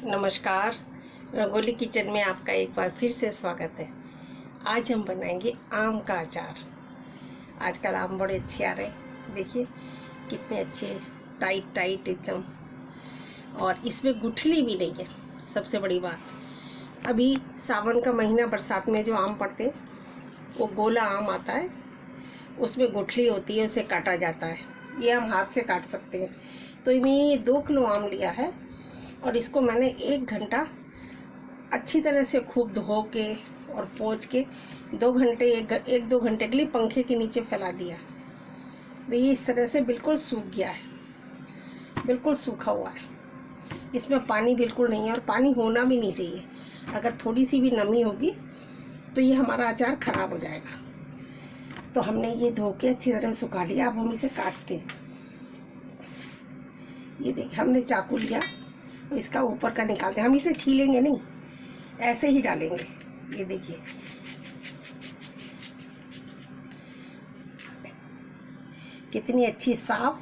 नमस्कार, रंगोली किचन में आपका एक बार फिर से स्वागत है। आज हम बनाएंगे आम का अचार। आजकल आम बड़े अच्छे आ रहे हैं, देखिए कितने अच्छे टाइट एकदम, और इसमें गुठली भी नहीं है। सबसे बड़ी बात, अभी सावन का महीना, बरसात में जो आम पड़ते हैं वो गोला आम आता है, उसमें गुठली होती है, उसे काटा जाता है। ये हम हाथ से काट सकते हैं। तो मैं 2 किलो आम लिया है और इसको मैंने 1 घंटा अच्छी तरह से खूब धो के और पोंछ के 2 घंटे 1-2 घंटे के लिए पंखे के नीचे फैला दिया। तो ये इस तरह से बिल्कुल सूख गया है, बिल्कुल सूखा हुआ है। इसमें पानी बिल्कुल नहीं है और पानी होना भी नहीं चाहिए। अगर थोड़ी सी भी नमी होगी तो ये हमारा अचार ख़राब हो जाएगा। तो हमने ये धो के अच्छी तरह सुखा लिया। अब हम इसे काटते हैं। ये देखिए, हमने चाकू लिया, इसका ऊपर का निकालते हैं। हम इसे छीलेंगे नहीं, ऐसे ही डालेंगे। ये देखिए, कितनी अच्छी साफ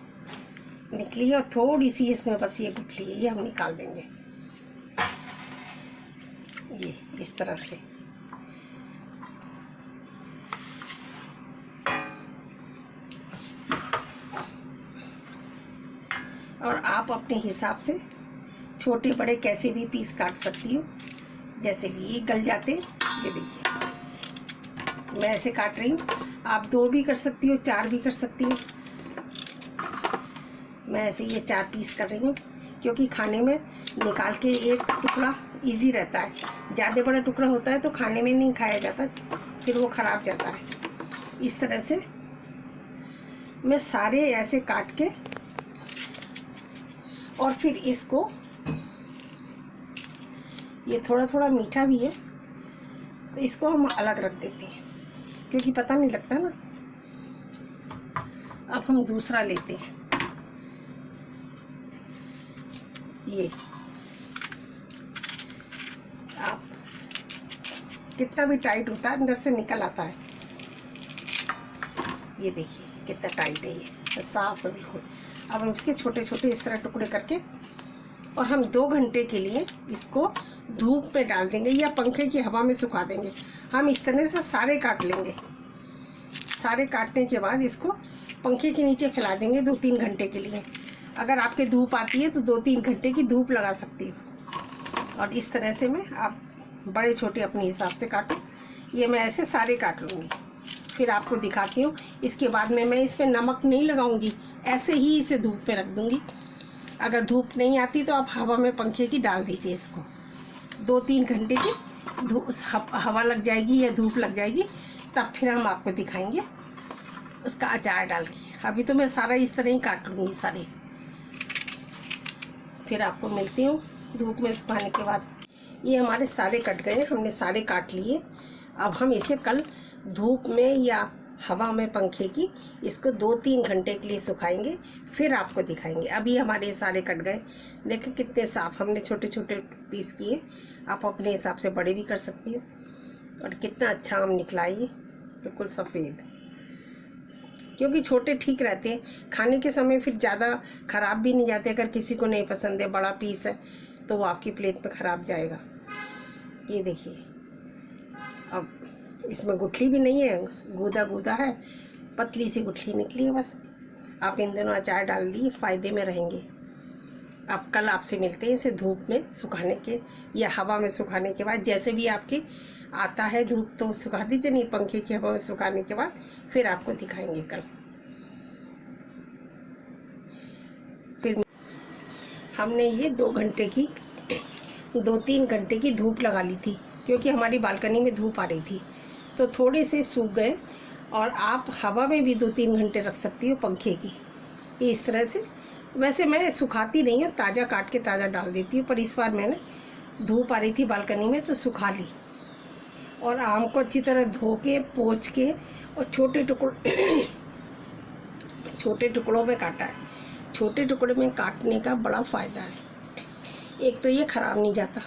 निकली है और थोड़ी सी इसमें बस ये गुठली है, ये हम निकाल देंगे। ये इस तरह से। और आप अपने हिसाब से छोटे बड़े कैसे भी पीस काट सकती हो, जैसे कि ये गल जाते। ये देखिए, मैं ऐसे काट रही हूँ। आप 2 भी कर सकती हो, 4 भी कर सकती हो। मैं ऐसे ये 4 पीस कर रही हूँ, क्योंकि खाने में निकाल के एक टुकड़ा इजी रहता है। ज़्यादा बड़ा टुकड़ा होता है तो खाने में नहीं खाया जाता, फिर वो ख़राब जाता है। इस तरह से मैं सारे ऐसे काट के, और फिर इसको, ये थोड़ा थोड़ा मीठा भी है तो इसको हम अलग रख देते हैं, क्योंकि पता नहीं लगता ना। अब हम दूसरा लेते हैं। ये आप कितना भी टाइट होता है, अंदर से निकल आता है। ये देखिए कितना टाइट है, ये साफ है बिल्कुल। अब हम इसके छोटे छोटे इस तरह टुकड़े करके, और हम 2 घंटे के लिए इसको धूप में डाल देंगे या पंखे की हवा में सुखा देंगे। हम इस तरह से सारे काट लेंगे। सारे काटने के बाद इसको पंखे के नीचे फैला देंगे 2-3 घंटे के लिए। अगर आपके धूप आती है तो 2-3 घंटे की धूप लगा सकती हो। और इस तरह से मैं, आप बड़े छोटे अपने हिसाब से काटो। ये मैं ऐसे सारे काट लूँगी, फिर आपको दिखाती हूँ। इसके बाद में मैं इस पर नमक नहीं लगाऊंगी, ऐसे ही इसे धूप पे रख दूँगी। अगर धूप नहीं आती तो आप हवा में पंखे की डाल दीजिए। इसको 2-3 घंटे की धूप, हवा लग जाएगी या धूप लग जाएगी, तब फिर हम आपको दिखाएंगे उसका अचार डाल के। अभी तो मैं सारा इस तरह ही काट लूँगी सारे, फिर आपको मिलती हूँ धूप में सुखाने के बाद। ये हमारे सारे कट गए, हमने सारे काट लिए। अब हम इसे कल धूप में या हवा में पंखे की, इसको 2-3 घंटे के लिए सुखाएंगे, फिर आपको दिखाएंगे। अभी हमारे सारे कट गए, देखें कितने साफ। हमने छोटे छोटे पीस किए, आप अपने हिसाब से बड़े भी कर सकती हो। और कितना अच्छा आम निकला है, ये बिल्कुल सफ़ेद, क्योंकि छोटे ठीक रहते हैं खाने के समय, फिर ज़्यादा ख़राब भी नहीं जाते। अगर किसी को नहीं पसंद है, बड़ा पीस है, तो वो आपकी प्लेट में ख़राब जाएगा। ये देखिए, अब इसमें गुठली भी नहीं है, गूदा गूदा है, पतली सी गुठली निकली है बस। आप इन दोनों अचार डाल दिए, फ़ायदे में रहेंगे। अब कल आपसे मिलते हैं इसे धूप में सुखाने के या हवा में सुखाने के बाद। जैसे भी आपके आता है धूप तो सुखा दीजिए, नहीं पंखे की हवा में सुखाने के बाद फिर आपको दिखाएंगे कल। फिर हमने ये 2-3 घंटे की धूप लगा ली थी, क्योंकि हमारी बालकनी में धूप आ रही थी, तो थोड़े से सूख गए। और आप हवा में भी 2-3 घंटे रख सकती हो पंखे की, इस तरह से। वैसे मैं सुखाती नहीं हूँ, ताज़ा काट के ताज़ा डाल देती हूँ, पर इस बार मैंने धूप आ रही थी बालकनी में तो सुखा ली। और आम को अच्छी तरह धो के पोंछ के और छोटे टुकड़ों में काटा है। छोटे टुकड़े में काटने का बड़ा फ़ायदा है। एक तो ये ख़राब नहीं जाता,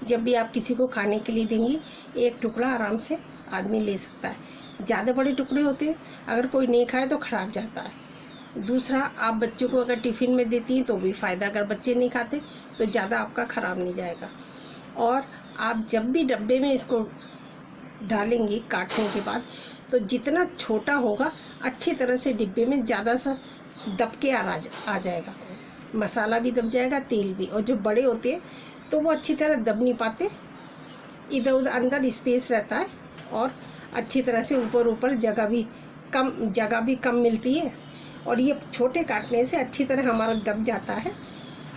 जब भी आप किसी को खाने के लिए देंगी, एक टुकड़ा आराम से आदमी ले सकता है। ज़्यादा बड़े टुकड़े होते हैं, अगर कोई नहीं खाए तो ख़राब जाता है। दूसरा, आप बच्चों को अगर टिफ़िन में देती हैं तो भी फ़ायदा, अगर बच्चे नहीं खाते तो ज़्यादा आपका ख़राब नहीं जाएगा। और आप जब भी डब्बे में इसको डालेंगी काटने के बाद, तो जितना छोटा होगा अच्छी तरह से डिब्बे में ज़्यादा सा दब के आ जाएगा, मसाला भी दब जाएगा, तेल भी। और जो बड़े होते हैं तो वो अच्छी तरह दब नहीं पाते, इधर उधर अंदर स्पेस रहता है और अच्छी तरह से ऊपर जगह भी कम मिलती है। और ये छोटे काटने से अच्छी तरह हमारा दब जाता है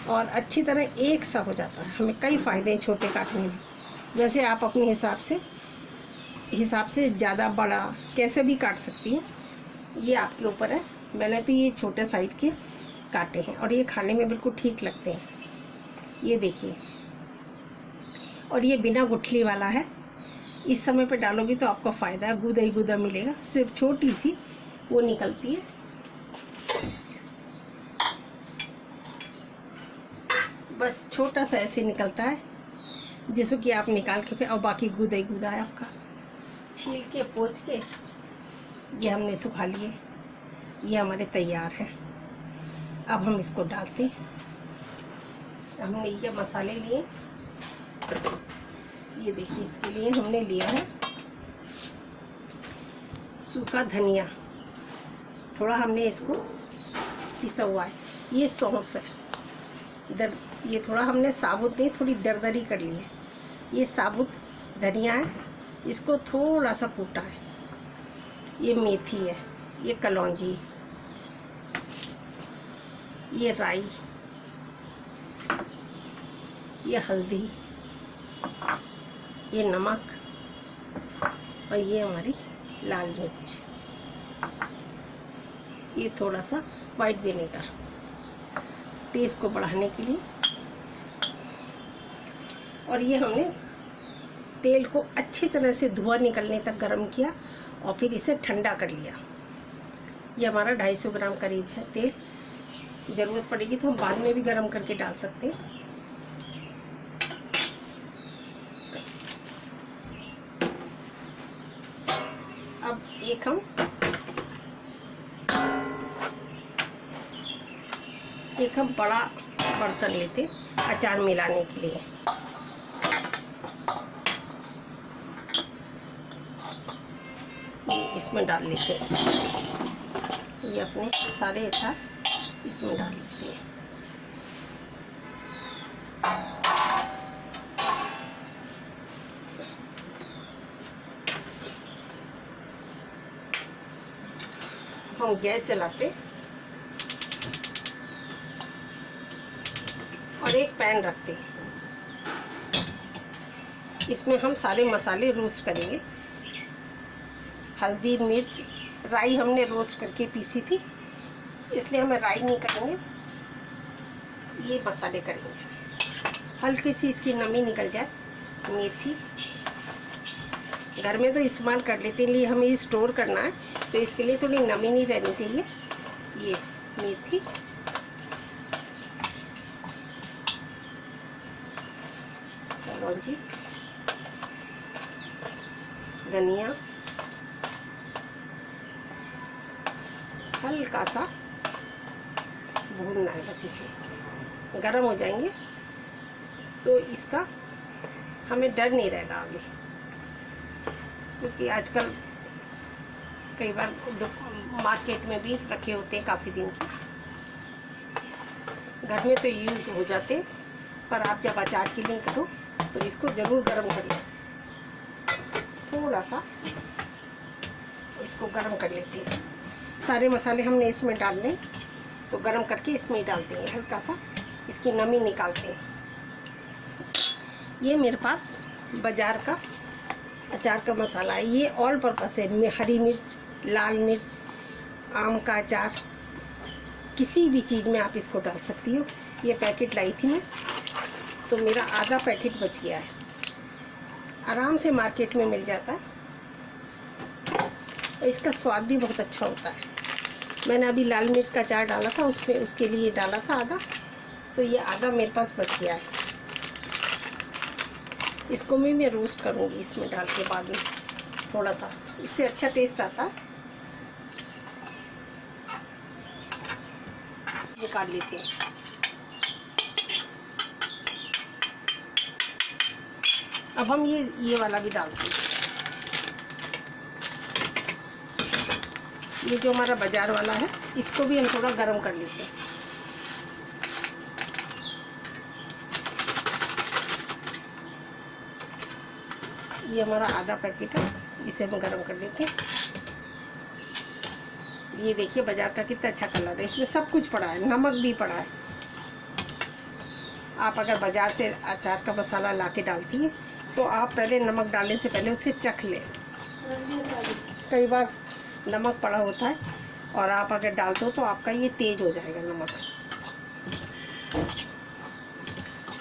और अच्छी तरह एक सा हो जाता है। हमें कई फ़ायदे हैं छोटे काटने में। वैसे आप अपने हिसाब से ज़्यादा बड़ा कैसे भी काट सकती हैं, ये आपके ऊपर है। मैंने तो ये छोटे साइज़ के काटे हैं और ये खाने में बिल्कुल ठीक लगते हैं, ये देखिए। और ये बिना गुठली वाला है, इस समय पे डालोगी तो आपको फ़ायदा है, गुदा ही गुदा मिलेगा, सिर्फ छोटी सी वो निकलती है। बस छोटा सा ऐसे निकलता है, जैसे कि आप निकाल के फिर, और बाकी गुदा ही गुदा है आपका। छील के पोंछ के ये हमने सुखा लिए, ये हमारे तैयार है। अब हम इसको डालते हैं। हमने ये मसाले लिए, ये देखिए, इसके लिए हमने लिया है सूखा धनिया, थोड़ा हमने इसको पिसा हुआ है। ये सौंफ है, ये थोड़ा हमने साबुत नहीं, थोड़ी दरदरी कर ली है। ये साबुत धनिया है, इसको थोड़ा सा कूटा है। ये मेथी है, ये कलौंजी, ये राई, ये हल्दी, ये नमक और ये हमारी लाल मिर्च, ये थोड़ा सा वाइट विनेगर टेस्ट को बढ़ाने के लिए। और ये हमने तेल को अच्छी तरह से धुआं निकलने तक गर्म किया और फिर इसे ठंडा कर लिया। ये हमारा 250 ग्राम करीब है तेल। ज़रूरत पड़ेगी तो हम बाद में भी गर्म करके डाल सकते हैं। अब एक हम बड़ा बर्तन लेते अचार मिलाने के लिए। इसमें डाल लेते हैं, ये अपने सारे अचार इसमें डाल लेते हैं। हम गैस जलाते और एक पैन रखते हैं, इसमें हम सारे मसाले रोस्ट करेंगे। हल्दी, मिर्च, राई हमने रोस्ट करके पीसी थी, इसलिए हमें राई नहीं करेंगे, ये मसाले करेंगे। हल्की सी इसकी नमी निकल जाए। मेथी घर में तो इस्तेमाल कर लेते हैं, लिए हमें स्टोर करना है तो इसके लिए थोड़ी नमी नहीं रहनी चाहिए। ये मेथी, कलौंजी, धनिया, हल्का सा भूनना है, बस इसे गरम हो जाएंगे तो इसका हमें डर नहीं रहेगा आगे, क्योंकि आजकल कई बार मार्केट में भी रखे होते हैं काफ़ी दिन के, घर में तो यूज़ हो जाते, पर आप जब अचार के लिए करो तो इसको ज़रूर गर्म कर लें। थोड़ा सा इसको गर्म कर लेते हैं। सारे मसाले हमने इसमें डालने, तो गर्म करके इसमें डाल देंगे, हल्का सा इसकी नमी निकालते हैं। ये मेरे पास बाजार का अचार का मसाला है, ये ऑल पर्पस है। हरी मिर्च, लाल मिर्च, आम का अचार, किसी भी चीज़ में आप इसको डाल सकती हो। ये पैकेट लाई थी मैं, तो मेरा आधा पैकेट बच गया है। आराम से मार्केट में मिल जाता है और इसका स्वाद भी बहुत अच्छा होता है। मैंने अभी लाल मिर्च का अचार डाला था, उसमें उसके लिए डाला था आधा, तो ये आधा मेरे पास बच गया है। इसको भी मैं रोस्ट करूँगी इसमें डाल के बाद में थोड़ा सा, इससे अच्छा टेस्ट आता है। निकाल लेते हैं। अब हम ये वाला भी डालते हैं। ये जो हमारा बाजार वाला है इसको भी हम थोड़ा गर्म कर लेते हैं। ये हमारा आधा पैकेट है, इसे हम गर्म कर लेते हैं। ये देखिए बाजार का कितना अच्छा कलर है, इसमें सब कुछ पड़ा है, नमक भी पड़ा है। आप अगर बाजार से अचार का मसाला ला के डालती हैं तो आप पहले नमक डालने से पहले उसे चख लें। कई बार नमक पड़ा होता है और आप अगर डालते हो तो आपका ये तेज हो जाएगा नमक।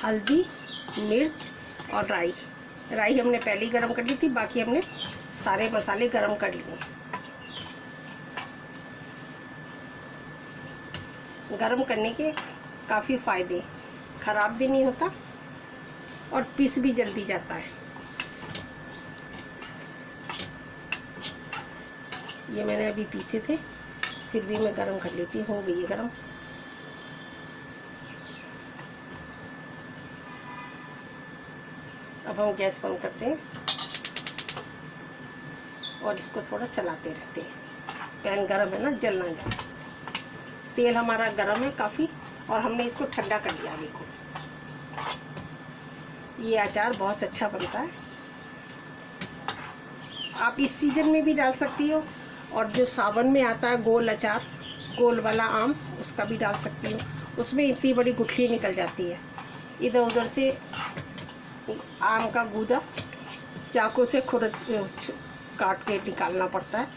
हल्दी, मिर्च और राई हमने पहले ही गरम कर ली थी, बाकी हमने सारे मसाले गरम कर लिए। गरम करने के काफ़ी फ़ायदे, ख़राब भी नहीं होता और पीस भी जल्दी जाता है। ये मैंने अभी पीसे थे, फिर भी मैं गरम कर लेती हूँ। हो गई है गरम। अब हम गैस बंद करते हैं और इसको थोड़ा चलाते रहते हैं। पैन गरम है ना, जल ना जाए। तेल हमारा गरम है काफ़ी और हमने इसको ठंडा कर दिया। देखो ये अचार बहुत अच्छा बनता है। आप इस सीजन में भी डाल सकती हो और जो सावन में आता है गोल अचार, गोल वाला आम, उसका भी डाल सकती हो। उसमें इतनी बड़ी गुठली निकल जाती है, इधर उधर से आम का गूदा चाकू से काट के निकालना पड़ता है,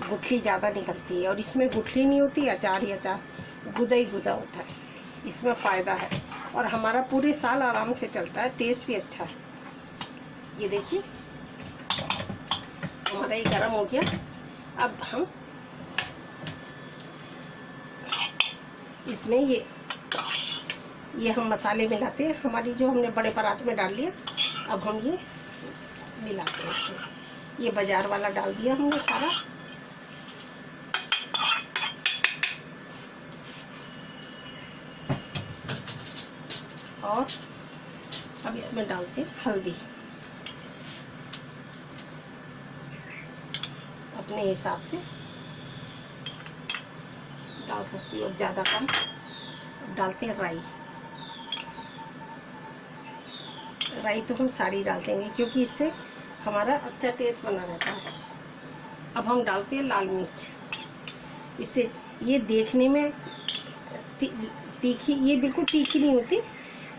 गुठली ज़्यादा निकलती है। और इसमें गुठली नहीं होती, अचार ही अचार, गूदा ही गूदा होता है। इसमें फ़ायदा है और हमारा पूरे साल आराम से चलता है, टेस्ट भी अच्छा है। ये देखिए हमारा ये गरम हो गया। अब हम इसमें ये हम मसाले मिलाते हैं, हमारी जो हमने बड़े परात में डाल लिया। अब हम ये मिलाते हैं इसमें। ये बाजार वाला डाल दिया हमने सारा। और अब इसमें डालते हैं हल्दी अपने हिसाब से डाल सकती हो, ज़्यादा कम। डालते हैं राई तो हम सारी डाल देंगे क्योंकि इससे हमारा अच्छा टेस्ट बना रहता है। अब हम डालते हैं लाल मिर्च। इससे ये देखने में तीखी, ये बिल्कुल तीखी नहीं होती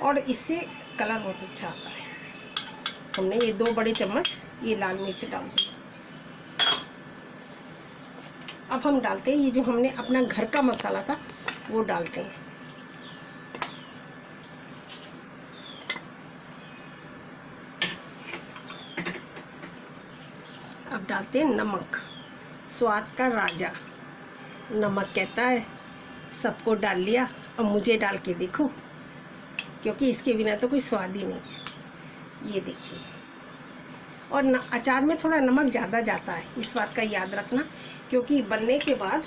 और इससे कलर बहुत अच्छा आता है। हमने ये 2 बड़े चम्मच ये लाल मिर्च डाल दी। अब हम डालते हैं ये जो हमने अपना घर का मसाला था वो डालते हैं। अब डालते हैं नमक, स्वाद का राजा। नमक कहता है सबको डाल लिया, अब मुझे डाल के देखो, क्योंकि इसके बिना तो कोई स्वाद ही नहीं है। ये देखिए। और अचार में थोड़ा नमक ज़्यादा जाता है, इस बात का याद रखना, क्योंकि बनने के बाद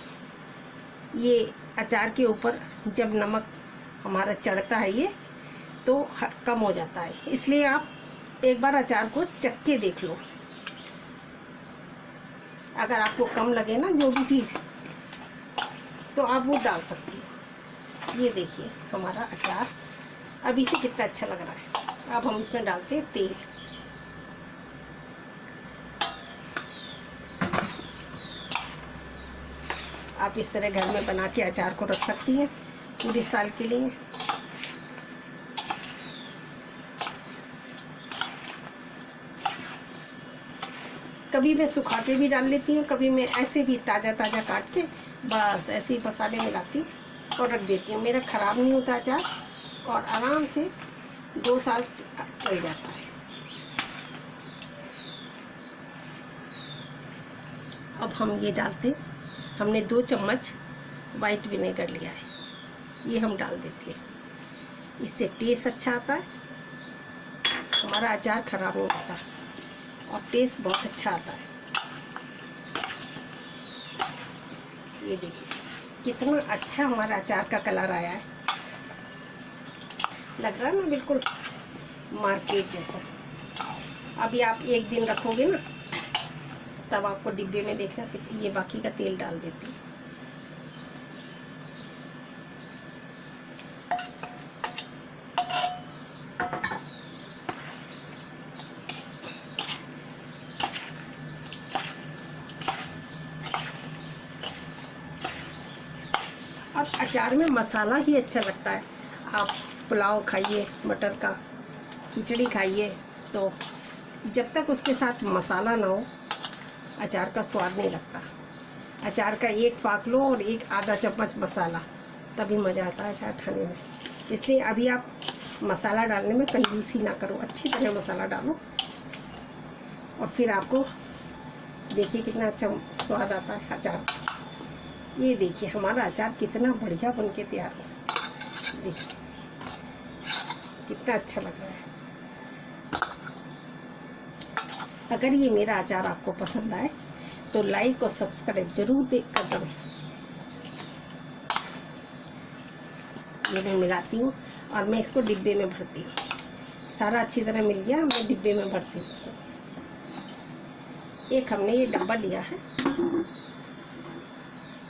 ये अचार के ऊपर जब नमक हमारा चढ़ता है ये तो कम हो जाता है। इसलिए आप एक बार अचार को चख के देख लो, अगर आपको कम लगे ना जो भी चीज़ तो आप वो डाल सकती हो। ये देखिए हमारा अचार अभी से कितना अच्छा लग रहा है। अब हम इसमें डालते हैं तेल। आप इस तरह घर में बना के अचार को रख सकती हैं पूरे साल के लिए। कभी मैं सुखा के भी डाल लेती हूँ, कभी मैं ऐसे भी ताज़ा ताज़ा काट के बस ऐसे ही मसाले मिलाती और रख देती हूँ। मेरा ख़राब नहीं होता अचार और आराम से 2 साल चल जाता है। अब हम ये डालते, हमने 2 चम्मच वाइट विनेगर लिया है, ये हम डाल देते हैं। इससे टेस्ट अच्छा आता है, हमारा अचार ख़राब नहीं होता और टेस्ट बहुत अच्छा आता है। ये देखिए कितना अच्छा हमारा अचार का कलर आया है, लग रहा है ना बिल्कुल मार्केट जैसा। अभी आप एक दिन रखोगे ना, तब आपको डिब्बे में देखना कि ये बाकी का तेल डाल देती है। और अचार में मसाला ही अच्छा लगता है। आप पुलाव खाइए, मटर का खिचड़ी खाइए, तो जब तक उसके साथ मसाला ना हो अचार का स्वाद नहीं लगता। अचार का एक फाक लो और एक आधा चम्मच मसाला, तभी मज़ा आता है अचार खाने में। इसलिए अभी आप मसाला डालने में कंजूसी ना करो, अच्छी तरह मसाला डालो और फिर आपको देखिए कितना अच्छा स्वाद आता है अचार। ये देखिए हमारा अचार कितना बढ़िया बन के तैयार हो, देखिए कितना अच्छा लग रहा है। अगर ये मेरा अचार आपको पसंद आए तो लाइक और सब्सक्राइब जरूर कर दो। ये मैं मिलाती हूँ और मैं इसको डिब्बे में भरती हूँ। सारा अच्छी तरह मिल गया, मैं डिब्बे में भरती हूँ इसको। एक हमने ये डब्बा लिया है,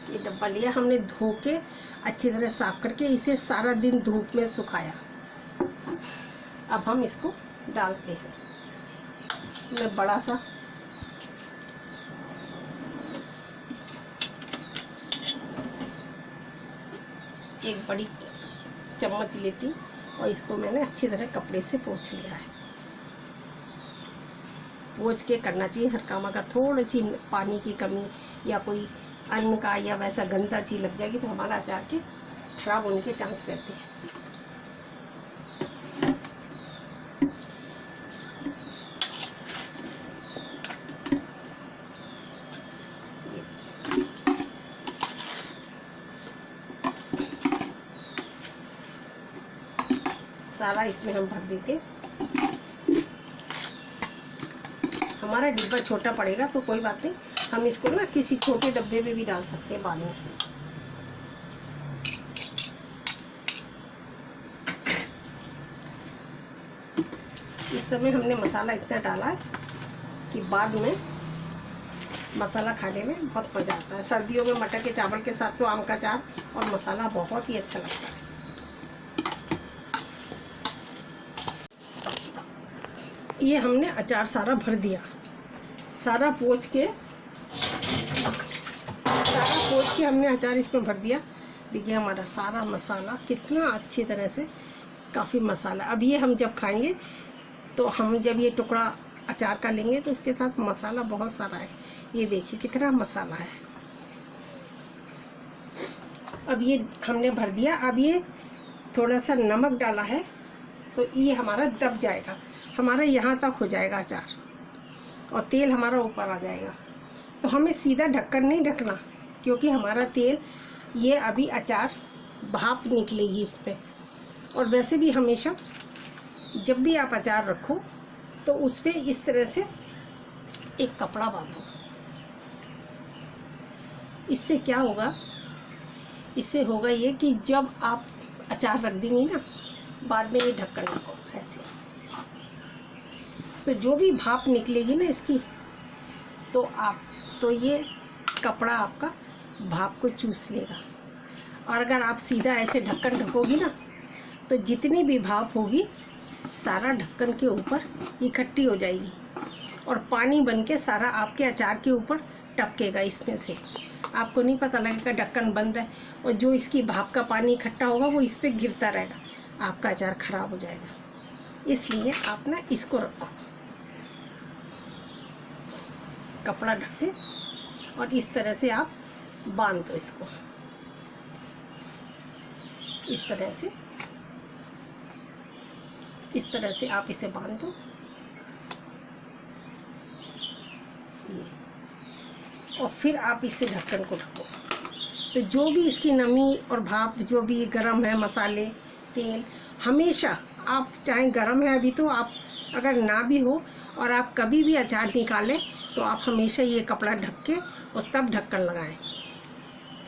ये डब्बा लिया हमने, धो के अच्छी तरह साफ करके इसे सारा दिन धूप में सुखाया। अब हम इसको डालते हैं। मैं बड़ा सा एक बड़ी चम्मच लेती हूँ और इसको मैंने अच्छी तरह कपड़े से पोंछ लिया है। पोंछ के करना चाहिए हर काम। अगर थोड़ी सी पानी की कमी या कोई अन्न का या वैसा गंदा चीज लग जाएगी तो हमारा अचार के खराब होने के चांस रहते हैं। सारा इसमें हम भर देते। हमारा डिब्बा छोटा पड़ेगा तो कोई बात नहीं, हम इसको ना किसी छोटे डब्बे में भी डाल सकते हैं बाद में। इस समय हमने मसाला इतना डाला है कि बाद में मसाला खाने में बहुत मज़ा आता है। सर्दियों में मटर के चावल के साथ तो आम का अचार और मसाला बहुत ही अच्छा लगता है। ये हमने अचार सारा भर दिया, सारा पोंछ के हमने अचार इसमें भर दिया। देखिए हमारा सारा मसाला कितना अच्छी तरह से, काफ़ी मसाला। अब ये हम जब खाएंगे तो हम जब ये टुकड़ा अचार का लेंगे तो इसके साथ मसाला बहुत सारा है। ये देखिए कितना मसाला है। अब ये हमने भर दिया। अब ये थोड़ा सा नमक डाला है तो ये हमारा दब जाएगा, हमारा यहाँ तक हो जाएगा अचार और तेल हमारा ऊपर आ जाएगा। तो हमें सीधा ढक्कन नहीं ढकना, क्योंकि हमारा तेल, ये अभी अचार भाप निकलेगी इस पे। और वैसे भी हमेशा जब भी आप अचार रखो तो उस पे इस तरह से एक कपड़ा बांधो। इससे क्या होगा, इससे होगा ये कि जब आप अचार रख देंगी ना, बाद में ये ढक्कन रखो ऐसे, तो जो भी भाप निकलेगी ना इसकी, तो ये कपड़ा आपका भाप को चूस लेगा। और अगर आप सीधा ऐसे ढक्कन ढकोगी ना, तो जितनी भी भाप होगी सारा ढक्कन के ऊपर इकट्ठी हो जाएगी और पानी बन के सारा आपके अचार के ऊपर टपकेगा। इसमें से आपको नहीं पता लगेगा ढक्कन बंद है, और जो इसकी भाप का पानी इकट्ठा होगा वो इस पर गिरता रहेगा, आपका अचार खराब हो जाएगा। इसलिए आप ना इसको रखो कपड़ा ढक के, और इस तरह से आप बांध दो इसको, इस तरह से आप इसे बांध दो। ये, और फिर आप इससे ढक्कन को ढको। तो जो भी इसकी नमी और भाप, जो भी गरम है, मसाले, तेल, हमेशा आप चाहे गरम है अभी, तो आप अगर ना भी हो और आप कभी भी अचार निकालें तो आप हमेशा ये कपड़ा ढक के और तब ढक्कन लगाएं,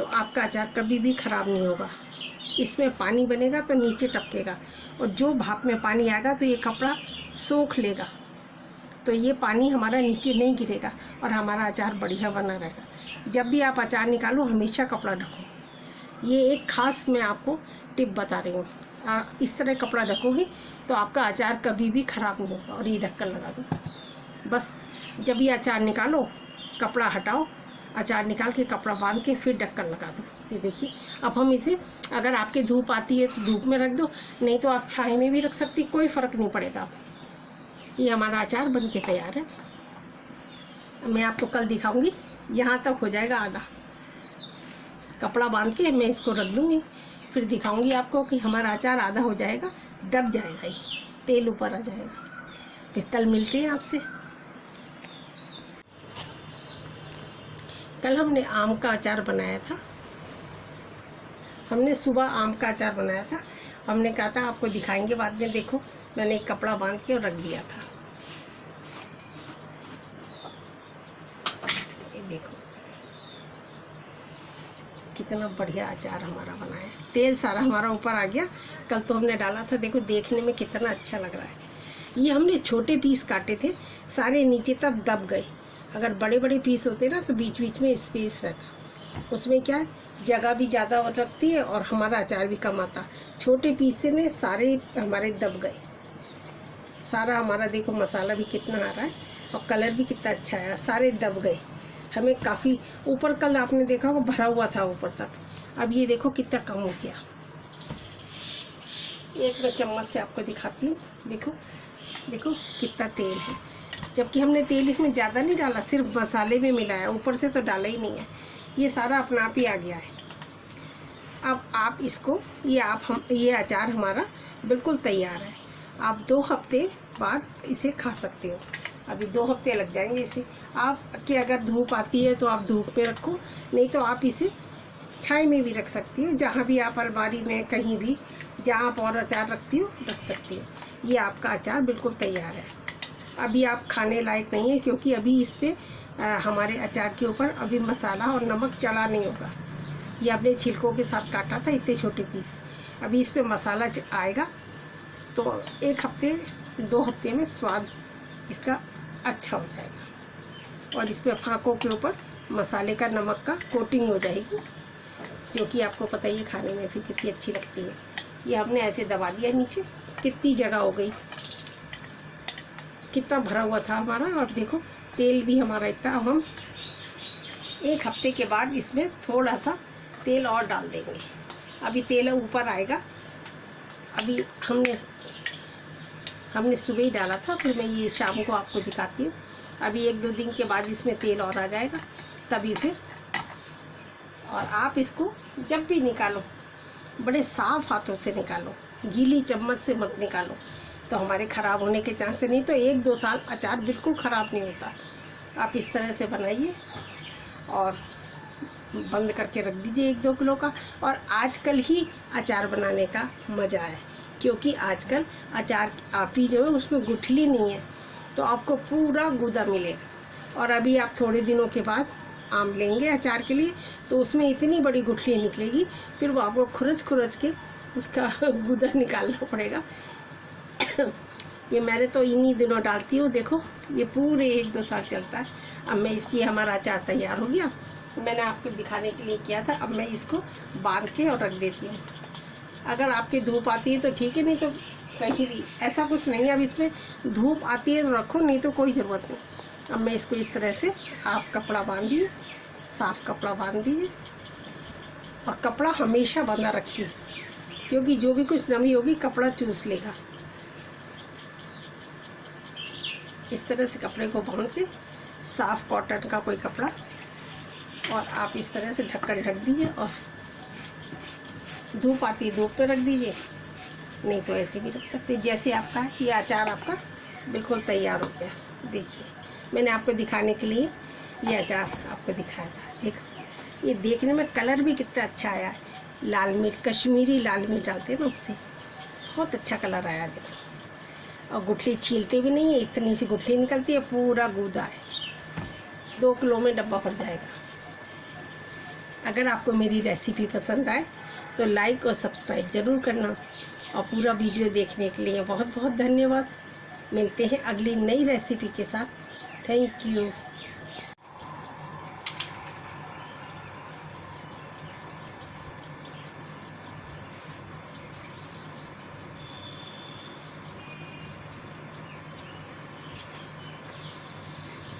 तो आपका अचार कभी भी ख़राब नहीं होगा। इसमें पानी बनेगा तो नीचे टपकेगा, और जो भाप में पानी आएगा तो ये कपड़ा सोख लेगा, तो ये पानी हमारा नीचे नहीं गिरेगा और हमारा अचार बढ़िया बना रहेगा। जब भी आप अचार निकालो हमेशा कपड़ा ढको। ये एक खास मैं आपको टिप बता रही हूँ। इस तरह कपड़ा ढकोगे तो आपका अचार कभी भी ख़राब नहीं होगा। और ये ढक्कन लगा दो। बस जब ये अचार निकालो कपड़ा हटाओ, अचार निकाल के कपड़ा बांध के फिर ढक्कन लगा दो। ये देखिए, अब हम इसे, अगर आपके धूप आती है तो धूप में रख दो, नहीं तो आप छाया में भी रख सकती, कोई फ़र्क नहीं पड़ेगा। ये हमारा अचार बन के तैयार है। मैं आपको कल दिखाऊंगी। यहाँ तक हो जाएगा आधा, कपड़ा बांध के मैं इसको रख दूँगी, फिर दिखाऊंगी आपको कि हमारा अचार आधा हो जाएगा, दब जाएगा, ये तेल ऊपर आ जाएगा। फिर कल मिलते हैं आपसे। कल हमने आम का अचार बनाया था। हमने सुबह आम का अचार बनाया था। हमने कहा था आपको दिखाएंगे बाद में। देखो मैंने एक कपड़ा बांध के और रख दिया था। ये देखो कितना बढ़िया अचार हमारा बना है। तेल सारा हमारा ऊपर आ गया। कल तो हमने डाला था, देखो देखने में कितना अच्छा लग रहा है। ये हमने छोटे पीस काटे थे, सारे नीचे तक दब गए। अगर बड़े बड़े पीस होते ना तो बीच बीच में स्पेस रहता, उसमें क्या है जगह भी ज़्यादा लगती है और हमारा अचार भी कम आता। छोटे पीस से ने सारे हमारे दब गए। सारा हमारा देखो मसाला भी कितना आ रहा है और कलर भी कितना अच्छा है, सारे दब गए। हमें काफ़ी ऊपर, कल आपने देखा वो भरा हुआ था ऊपर तक, अब ये देखो कितना कम हो गया। एक मैं चम्मच से आपको दिखाती हूँ। देखो देखो कितना तेल है, जबकि हमने तेल इसमें ज़्यादा नहीं डाला, सिर्फ मसाले में मिलाया, ऊपर से तो डाला ही नहीं है। ये सारा अपना आप ही आ गया है। अब आप इसको, ये अचार हमारा बिल्कुल तैयार है। आप 2 हफ्ते बाद इसे खा सकते हो। अभी 2 हफ्ते लग जाएंगे इसे। आप कि अगर धूप आती है तो आप धूप में रखो, नहीं तो आप इसे छाई में भी रख सकती हो। जहाँ भी आप अलमारी में कहीं भी जहाँ आप और अचार रखती हो रख सकती हो। ये आपका अचार बिल्कुल तैयार है। अभी आप खाने लायक नहीं है, क्योंकि अभी इस पे हमारे अचार के ऊपर अभी मसाला और नमक चढ़ा नहीं होगा। ये अपने छिलकों के साथ काटा था इतने छोटे पीस। अभी इस पे मसाला आएगा तो 1 हफ्ते 2 हफ्ते में स्वाद इसका अच्छा हो जाएगा। और इस पे फाँकों के ऊपर मसाले का, नमक का कोटिंग हो जाएगी, जो कि आपको पता ही है खाने में भी कितनी अच्छी लगती है। ये हमने ऐसे दबा दिया नीचे, कितनी जगह हो गई, कितना भरा हुआ था हमारा। और देखो तेल भी हमारा इतना। अब हम 1 हफ्ते के बाद इसमें थोड़ा सा तेल और डाल देंगे। अभी तेल ऊपर आएगा। अभी हमने सुबह ही डाला था, फिर मैं ये शाम को आपको दिखाती हूँ। अभी 1-2 दिन के बाद इसमें तेल और आ जाएगा, तभी फिर। और आप इसको जब भी निकालो बड़े साफ हाथों से निकालो, गीली चम्मच से मत निकालो, तो हमारे ख़राब होने के चांस है। नहीं तो 1-2 साल अचार बिल्कुल ख़राब नहीं होता। आप इस तरह से बनाइए और बंद करके रख दीजिए 1-2 किलो का। और आजकल ही अचार बनाने का मज़ा है, क्योंकि आजकल अचार आपी जो है उसमें गुठली नहीं है, तो आपको पूरा गूदा मिलेगा। और अभी आप थोड़े दिनों के बाद आम लेंगे अचार के लिए, तो उसमें इतनी बड़ी गुठली निकलेगी, फिर वो आपको खुरच के उसका गूदा निकालना पड़ेगा। ये मैंने तो इन्हीं दिनों डालती हूँ। देखो ये पूरे 1-2 साल चलता है। अब मैं इसकी, हमारा अचार तैयार हो गया, मैंने आपको दिखाने के लिए किया था। अब मैं इसको बांध के और रख देती हूँ। अगर आपकी धूप आती है तो ठीक है, नहीं तो कहीं भी ऐसा कुछ नहीं है। अब इसमें धूप आती है तो रखो, नहीं तो कोई ज़रूरत नहीं। अब मैं इसको इस तरह से, आप कपड़ा बांधिए, साफ कपड़ा बांध दीजिए, और कपड़ा हमेशा बंधा रखिए, क्योंकि जो भी कुछ नमी होगी कपड़ा चूस लेगा। इस तरह से कपड़े को बांध के, साफ कॉटन का कोई कपड़ा, और आप इस तरह से ढक्कन ढक दीजिए। और धूप आती है धूप पे रख दीजिए, नहीं तो ऐसे भी रख सकते। जैसे आपका ये अचार आपका बिल्कुल तैयार हो गया। देखिए मैंने आपको दिखाने के लिए ये अचार आपको दिखाया था। देखो ये देखने में कलर भी कितना अच्छा आया है। लाल मिर्च, कश्मीरी लाल मिर्च डालते हैं ना, उससे बहुत अच्छा कलर आया। देखो, और गुठली छीलते भी नहीं है, इतनी सी गुठली निकलती है, पूरा गूदा है। 2 किलो में डब्बा भर जाएगा। अगर आपको मेरी रेसिपी पसंद आए तो लाइक और सब्सक्राइब ज़रूर करना, और पूरा वीडियो देखने के लिए बहुत बहुत धन्यवाद। मिलते हैं अगली नई रेसिपी के साथ। Thank you.